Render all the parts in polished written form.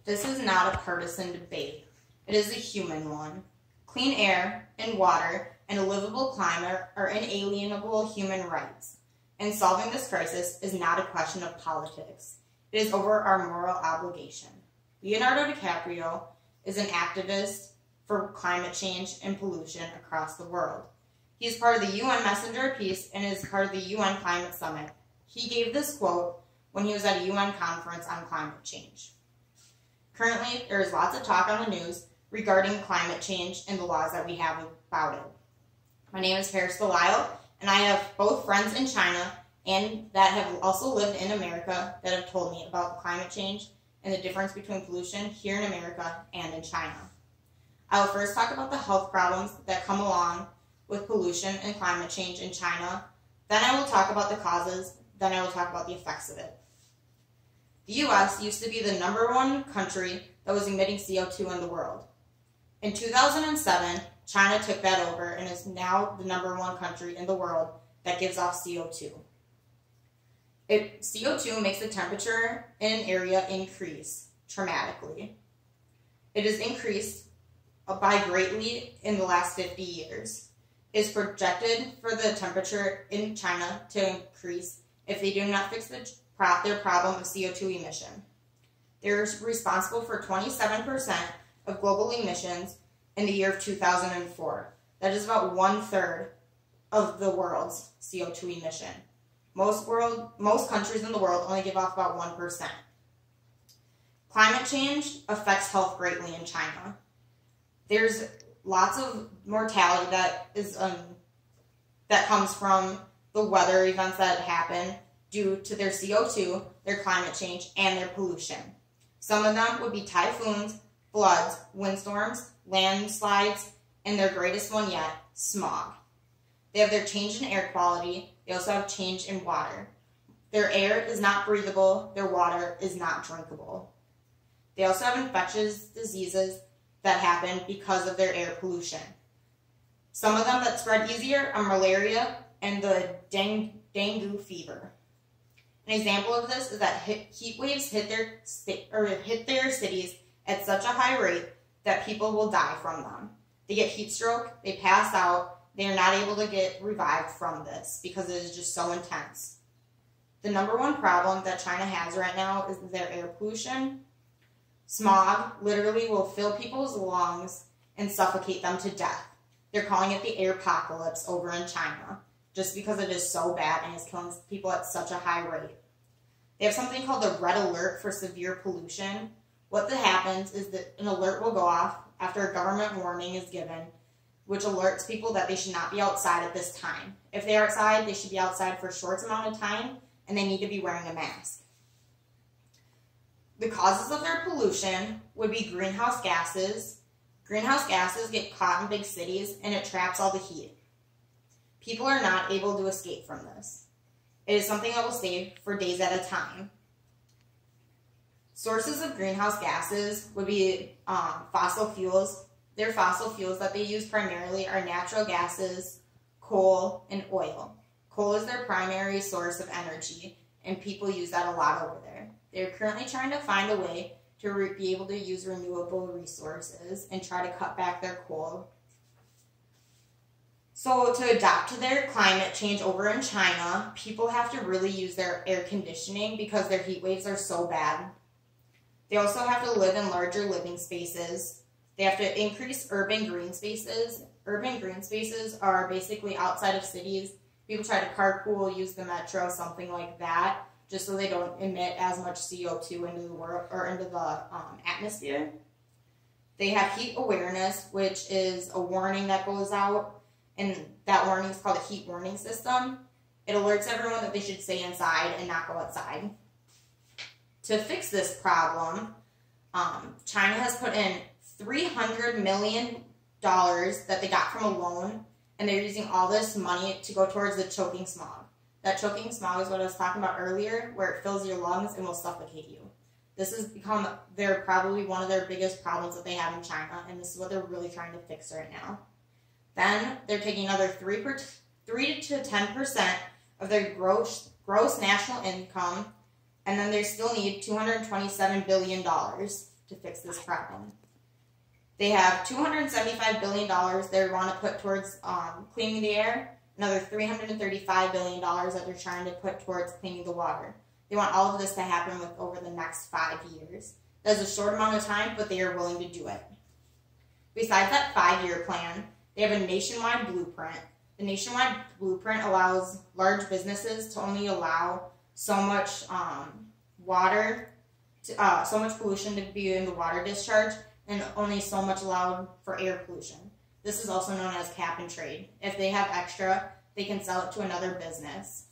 This is not a partisan debate. It is a human one. Clean air and water and a livable climate are inalienable human rights, and solving this crisis is not a question of politics. It is over our moral obligation. Leonardo DiCaprio is an activist for climate change and pollution across the world. He is part of the UN Messenger of Peace and is part of the UN Climate Summit. He gave this quote when he was at a UN conference on climate change. Currently, there is lots of talk on the news regarding climate change and the laws that we have about it. My name is Paris Delisle, and I have both friends in China and that have also lived in America that have told me about climate change and the difference between pollution here in America and in China. I will first talk about the health problems that come along with pollution and climate change in China. Then I will talk about the causes. Then I will talk about the effects of it. The U.S. used to be the #1 country that was emitting CO2 in the world. In 2007, China took that over and is now the #1 country in the world that gives off CO2. CO2 makes the temperature in an area increase dramatically. It has increased by greatly in the last 50 years. It is projected for the temperature in China to increase if they do not fix their problem of CO2 emission. They're responsible for 27% of global emissions in the year of 2004. That is about 1/3 of the world's CO2 emission. Most countries in the world only give off about 1%. Climate change affects health greatly in China. There's lots of mortality that comes from the weather events that happen due to their CO2, their climate change, and their pollution. Some of them would be typhoons, floods, windstorms, landslides, and their greatest one yet, smog. They have their change in air quality. They also have change in water. Their air is not breathable. Their water is not drinkable. They also have infectious diseases that happen because of their air pollution. Some of them that spread easier are malaria and the dengue fever. An example of this is that heat waves hit their cities at such a high rate that people will die from them. They get heat stroke, they pass out, they are not able to get revived from this because it is just so intense. The #1 problem that China has right now is their air pollution. Smog literally will fill people's lungs and suffocate them to death. They're calling it the air apocalypse over in China just because it is so bad and is killing people at such a high rate. They have something called the red alert for severe pollution. What happens is that an alert will go off after a government warning is given, which alerts people that they should not be outside at this time. If they are outside, they should be outside for a short amount of time, and they need to be wearing a mask. The causes of their pollution would be greenhouse gases. Greenhouse gases get caught in big cities, and it traps all the heat. People are not able to escape from this. It is something that will stay for days at a time. Sources of greenhouse gases would be fossil fuels. Their fossil fuels that they use primarily are natural gases, coal, and oil. Coal is their primary source of energy, and people use that a lot over there. They're currently trying to find a way to be able to use renewable resources and try to cut back their coal. So to adapt to their climate change over in China, people have to really use their air conditioning because their heat waves are so bad. They also have to live in larger living spaces. They have to increase urban green spaces. Urban green spaces are basically outside of cities. People try to carpool, use the metro, something like that, just so they don't emit as much CO2 into the world or into the atmosphere. They have heat awareness, which is a warning that goes out, and that warning is called a heat warning system. It alerts everyone that they should stay inside and not go outside. To fix this problem, China has put in $300 million that they got from a loan, and they're using all this money to go towards the choking smog. That choking smog is what I was talking about earlier, where it fills your lungs and will suffocate you. This has become probably one of their biggest problems that they have in China, and this is what they're really trying to fix right now. Then they're taking another 3 to 10% of their gross national income, and then they still need $227 billion to fix this problem. They have $275 billion they want to put towards cleaning the air, another $335 billion that they're trying to put towards cleaning the water. They want all of this to happen over the next 5 years. That's a short amount of time, but they are willing to do it. Besides that 5-year plan, they have a nationwide blueprint. The nationwide blueprint allows large businesses to only allow so much so much pollution to be in the water discharge, and only so much allowed for air pollution. This is also known as cap and trade. If they have extra, they can sell it to another business.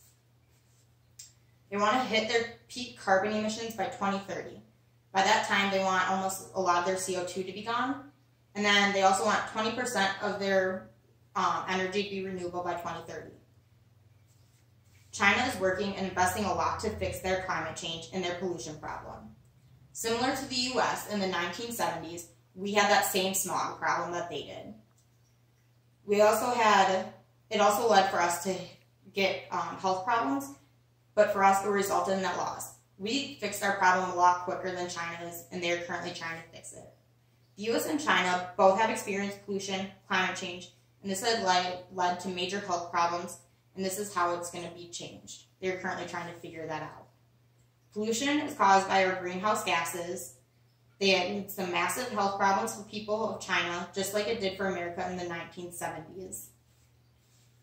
They want to hit their peak carbon emissions by 2030. By that time, they want almost a lot of their CO2 to be gone. And then they also want 20% of their energy to be renewable by 2030. China is working and investing a lot to fix their climate change and their pollution problem. Similar to the US in the 1970s, we had that same smog problem that they did. It also led for us to get health problems, but for us it resulted in net loss. We fixed our problem a lot quicker than China's, and they're currently trying to fix it. The US and China both have experienced pollution, climate change, and this has led to major health problems, and this is how it's going to be changed. They're currently trying to figure that out. Pollution is caused by our greenhouse gases. They lead to massive health problems for people of China, just like it did for America in the 1970s.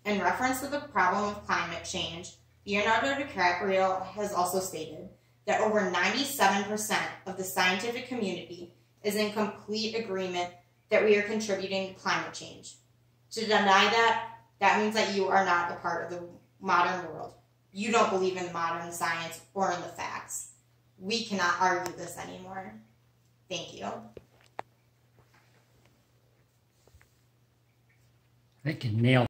In reference to the problem of climate change, Leonardo DiCaprio has also stated that over 97% of the scientific community is in complete agreement that we are contributing to climate change. To deny that, that means that you are not a part of the modern world. You don't believe in modern science or in the facts. We cannot argue this anymore. Thank you. I can nail